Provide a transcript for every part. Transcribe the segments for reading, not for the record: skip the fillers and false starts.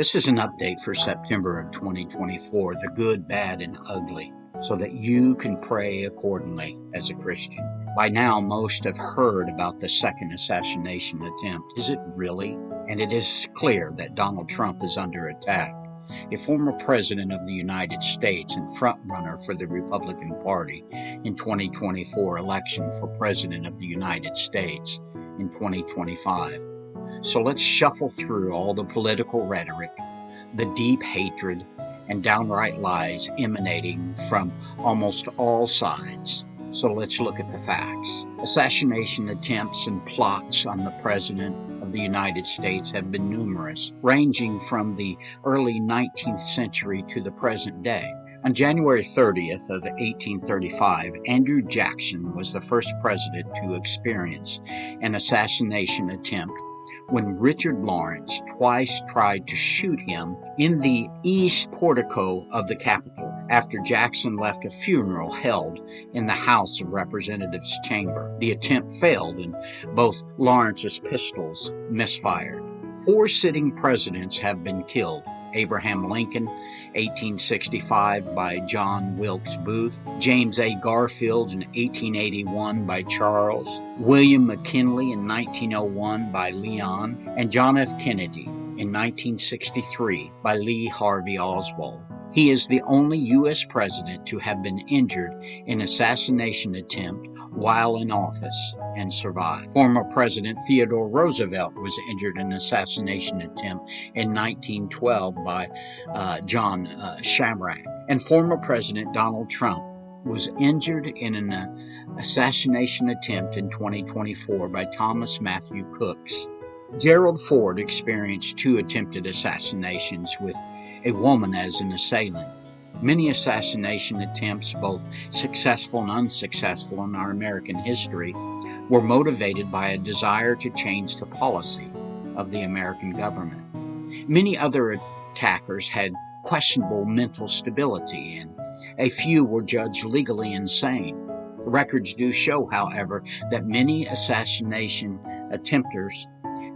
This is an update for September of 2024, the good, bad, and ugly, so that you can pray accordingly as a Christian. By now, most have heard about the second assassination attempt. Is it really? And it is clear that Donald Trump is under attack. A former president of the United States and frontrunner for the Republican Party in 2024 election for president of the United States in 2025. So let's shuffle through all the political rhetoric, the deep hatred, and downright lies emanating from almost all sides. So let's look at the facts. Assassination attempts and plots on the President of the United States have been numerous, ranging from the early 19th century to the present day. On January 30th of 1835, Andrew Jackson was the first president to experience an assassination attempt when Richard Lawrence twice tried to shoot him in the east portico of the Capitol after Jackson left a funeral held in the House of Representatives chamber. The attempt failed and both Lawrence's pistols misfired. 4 sitting presidents have been killed: Abraham Lincoln, 1865 by John Wilkes Booth, James A. Garfield in 1881 by Charles, William McKinley in 1901 by Leon, and John F. Kennedy in 1963 by Lee Harvey Oswald. He is the only U.S. president to have been injured in an assassination attempt while in office and survived. Former President Theodore Roosevelt was injured in an assassination attempt in 1912 by John Shamrock. And former President Donald Trump was injured in an assassination attempt in 2024 by Thomas Matthew Crooks. Gerald Ford experienced 2 attempted assassinations with a woman as an assailant. Many assassination attempts, both successful and unsuccessful in our American history, were motivated by a desire to change the policy of the American government. Many other attackers had questionable mental stability, and a few were judged legally insane. Records do show, however, that many assassination attempters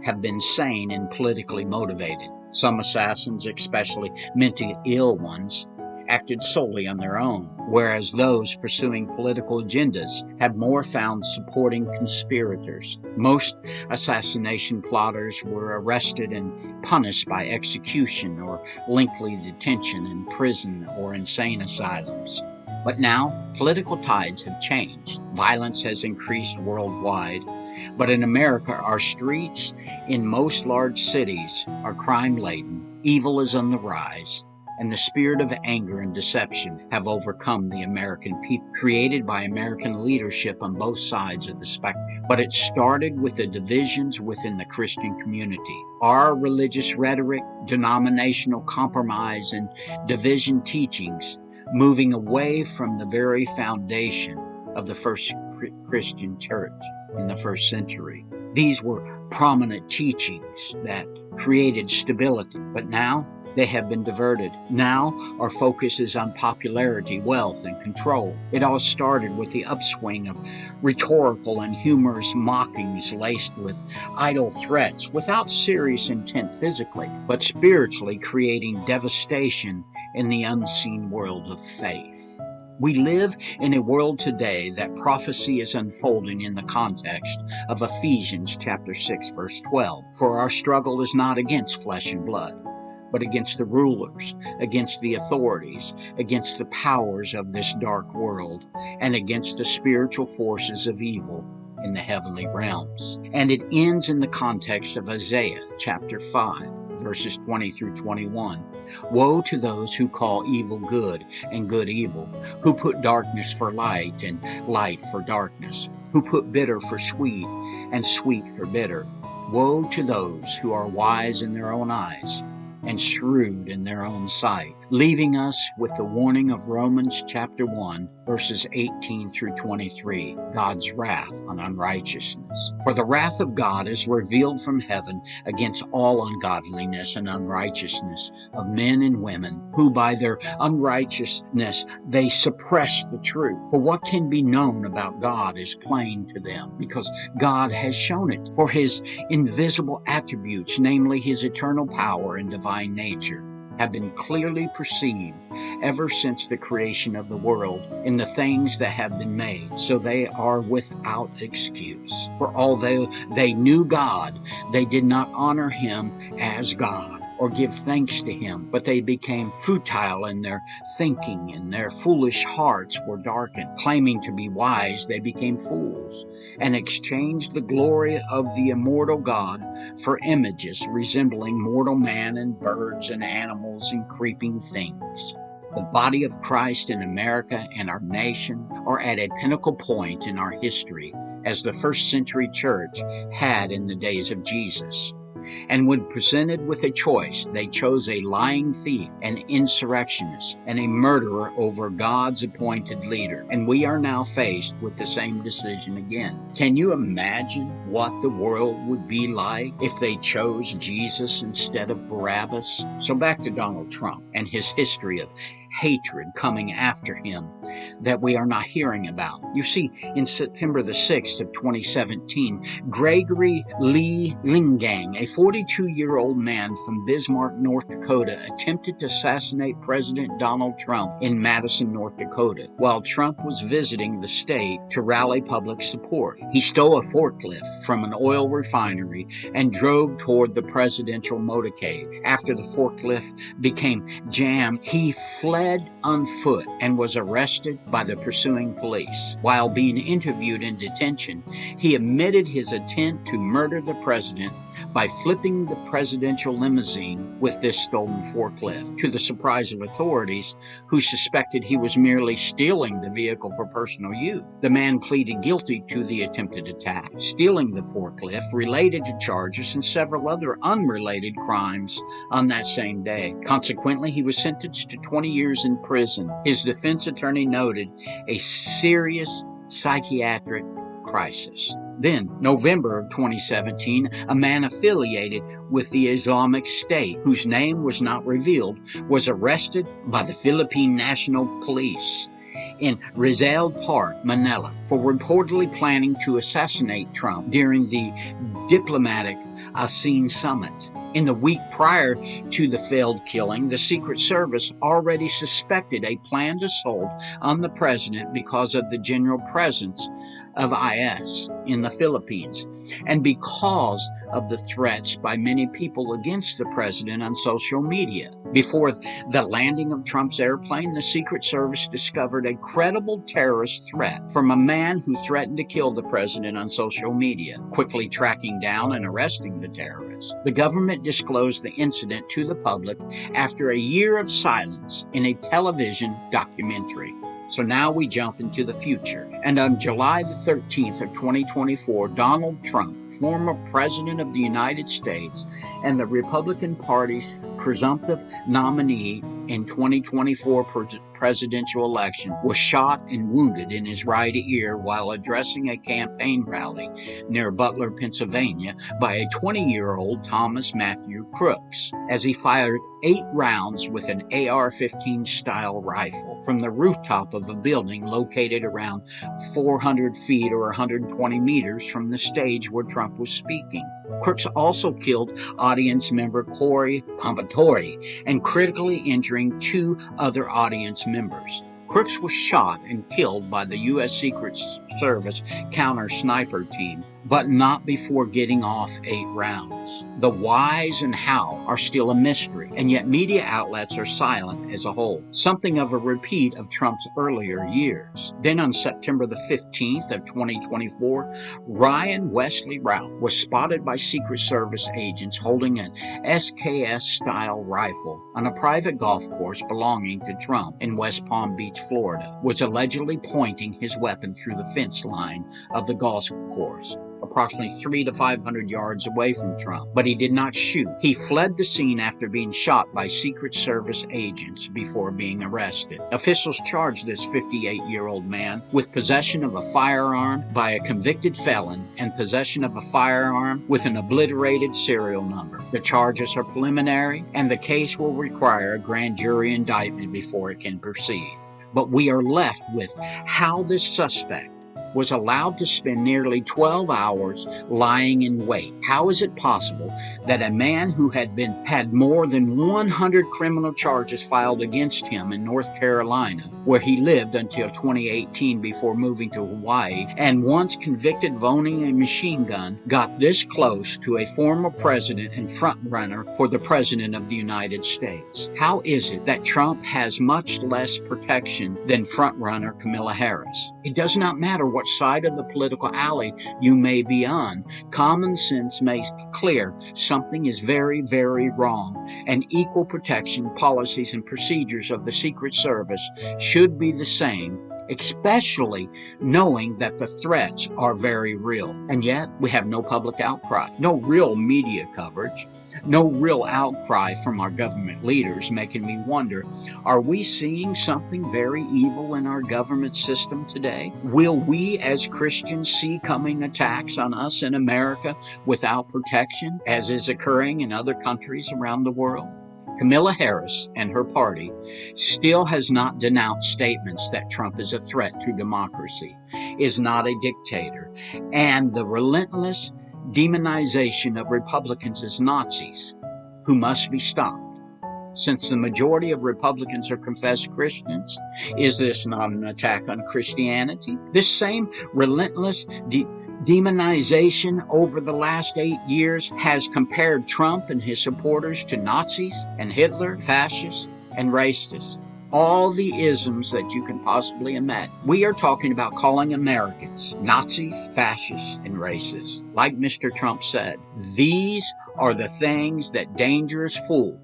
have been sane and politically motivated. Some assassins, especially mentally ill ones, acted solely on their own, whereas those pursuing political agendas have more found supporting conspirators. Most assassination plotters were arrested and punished by execution or lengthy detention in prison or insane asylums. But now, political tides have changed. Violence has increased worldwide. But in America, our streets in most large cities are crime-laden, evil is on the rise, and the spirit of anger and deception have overcome the American people, created by American leadership on both sides of the spectrum. But it started with the divisions within the Christian community. Our religious rhetoric, denominational compromise, and division teachings moving away from the very foundation of the first Christian church in the first century. These were prominent teachings that created stability, but now they have been diverted. Now our focus is on popularity, wealth, and control. It all started with the upswing of rhetorical and humorous mockings laced with idle threats without serious intent physically, but spiritually creating devastation in the unseen world of faith. We live in a world today that prophecy is unfolding in the context of Ephesians chapter 6, verse 12. For our struggle is not against flesh and blood, but against the rulers, against the authorities, against the powers of this dark world, and against the spiritual forces of evil in the heavenly realms. And it ends in the context of Isaiah chapter 5. Verses 20 through 21. Woe to those who call evil good and good evil, who put darkness for light and light for darkness, who put bitter for sweet and sweet for bitter. Woe to those who are wise in their own eyes and shrewd in their own sight, leaving us with the warning of Romans chapter 1, verses 18 through 23, God's wrath on unrighteousness. For the wrath of God is revealed from heaven against all ungodliness and unrighteousness of men and women, who by their unrighteousness they suppress the truth. For what can be known about God is plain to them, because God has shown it. For his invisible attributes, namely his eternal power and divine nature, have been clearly perceived ever since the creation of the world in the things that have been made, so they are without excuse. For although they knew God, they did not honor him as God or give thanks to him, but they became futile in their thinking, and their foolish hearts were darkened. Claiming to be wise, they became fools, and exchanged the glory of the immortal God for images resembling mortal man and birds and animals and creeping things. The body of Christ in America and our nation are at a pinnacle point in our history, as the first century church had in the days of Jesus. And when presented with a choice, they chose a lying thief, an insurrectionist, and a murderer over God's appointed leader. And we are now faced with the same decision again. Can you imagine what the world would be like if they chose Jesus instead of Barabbas? So back to Donald Trump and his history of hatred coming after him that we are not hearing about. You see, in September the 6th of 2017, Gregory Lee Lingang, a 42-year-old man from Bismarck, North Dakota, attempted to assassinate President Donald Trump in Madison, North Dakota, while Trump was visiting the state to rally public support. He stole a forklift from an oil refinery and drove toward the presidential motorcade. After the forklift became jammed, he fled on foot and was arrested by the pursuing police. While being interviewed in detention, he admitted his intent to murder the president by flipping the presidential limousine with this stolen forklift, to the surprise of authorities, who suspected he was merely stealing the vehicle for personal use. The man pleaded guilty to the attempted attack, stealing the forklift, related to charges and several other unrelated crimes on that same day. Consequently, he was sentenced to 20 years in prison. His defense attorney noted a serious psychiatric crisis. Then, November of 2017, a man affiliated with the Islamic State, whose name was not revealed, was arrested by the Philippine National Police in Rizal Park, Manila, for reportedly planning to assassinate Trump during the diplomatic ASEAN summit. In the week prior to the failed killing, the Secret Service already suspected a planned assault on the president because of the general presence of IS in the Philippines, and because of the threats by many people against the president on social media. Before the landing of Trump's airplane, the Secret Service discovered a credible terrorist threat from a man who threatened to kill the president on social media, quickly tracking down and arresting the terrorist. The government disclosed the incident to the public after a year of silence in a television documentary. So now we jump into the future. And on July the 13th of 2024, Donald Trump, former President of the United States and the Republican Party's presumptive nominee in 2024 presidential election, was shot and wounded in his right ear while addressing a campaign rally near Butler, Pennsylvania, by a 20-year-old Thomas Matthew Crooks, as he fired 8 rounds with an AR-15 style rifle from the rooftop of a building located around 400 feet or 120 meters from the stage where Trump was speaking. Crooks also killed audience member Corey Pompatori and critically injuring 2 other audience members. Crooks was shot and killed by the U.S. Secret Service counter sniper team, but not before getting off 8 rounds. The whys and how are still a mystery, and yet media outlets are silent as a whole, something of a repeat of Trump's earlier years. Then on September the 15th of 2024, Ryan Wesley Routh was spotted by Secret Service agents holding an SKS-style rifle on a private golf course belonging to Trump in West Palm Beach, Florida, was allegedly pointing his weapon through the fence line of the golf course. approximately 300 to 500 yards away from Trump, but he did not shoot. He fled the scene after being shot by Secret Service agents before being arrested. Officials charged this 58-year-old man with possession of a firearm by a convicted felon and possession of a firearm with an obliterated serial number. The charges are preliminary, and the case will require a grand jury indictment before it can proceed. But we are left with how this suspect was allowed to spend nearly 12 hours lying in wait. How is it possible that a man who had more than 100 criminal charges filed against him in North Carolina, where he lived until 2018 before moving to Hawaii, and once convicted of owning a machine gun, got this close to a former president and frontrunner for the president of the United States? How is it that Trump has much less protection than frontrunner Kamala Harris? It does not matter what side of the political alley you may be on. Common sense makes clear something is very, very wrong, and equal protection policies and procedures of the Secret Service should be the same, especially knowing that the threats are very real. And yet, we have no public outcry, no real media coverage, no real outcry from our government leaders, making me wonder, are we seeing something very evil in our government system today? Will we as Christians see coming attacks on us in America without protection, as is occurring in other countries around the world? Kamala Harris and her party still has not denounced statements that Trump is a threat to democracy, is not a dictator, and the relentless demonization of Republicans as Nazis who must be stopped. Since the majority of Republicans are confessed Christians, is this not an attack on Christianity? This same relentless demonization over the last 8 years has compared Trump and his supporters to Nazis and Hitler, fascists, and racists. All the isms that you can possibly imagine. We are talking about calling Americans Nazis, fascists, and racists. Like Mr. Trump said, these are the things that dangerous fools,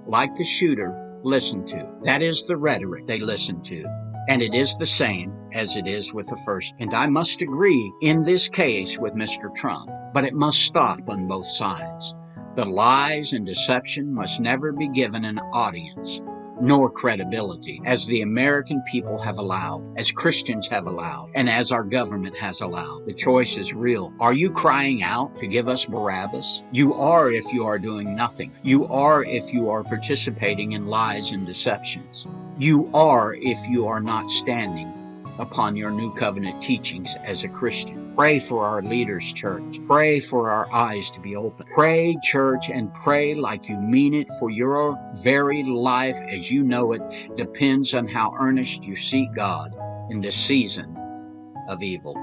like the shooter, listen to. That is the rhetoric they listen to. And it is the same as it is with the first. And I must agree in this case with Mr. Trump, but it must stop on both sides. The lies and deception must never be given an audience, nor credibility, as the American people have allowed, as Christians have allowed, and as our government has allowed. The choice is real. Are you crying out to give us Barabbas? You are if you are doing nothing. You are if you are participating in lies and deceptions. You are if you are not standing upon your new covenant teachings as a Christian. Pray for our leaders, church. Pray for our eyes to be open. Pray, church, and pray like you mean it, for your very life as you know it depends on how earnest you seek God in this season of evil.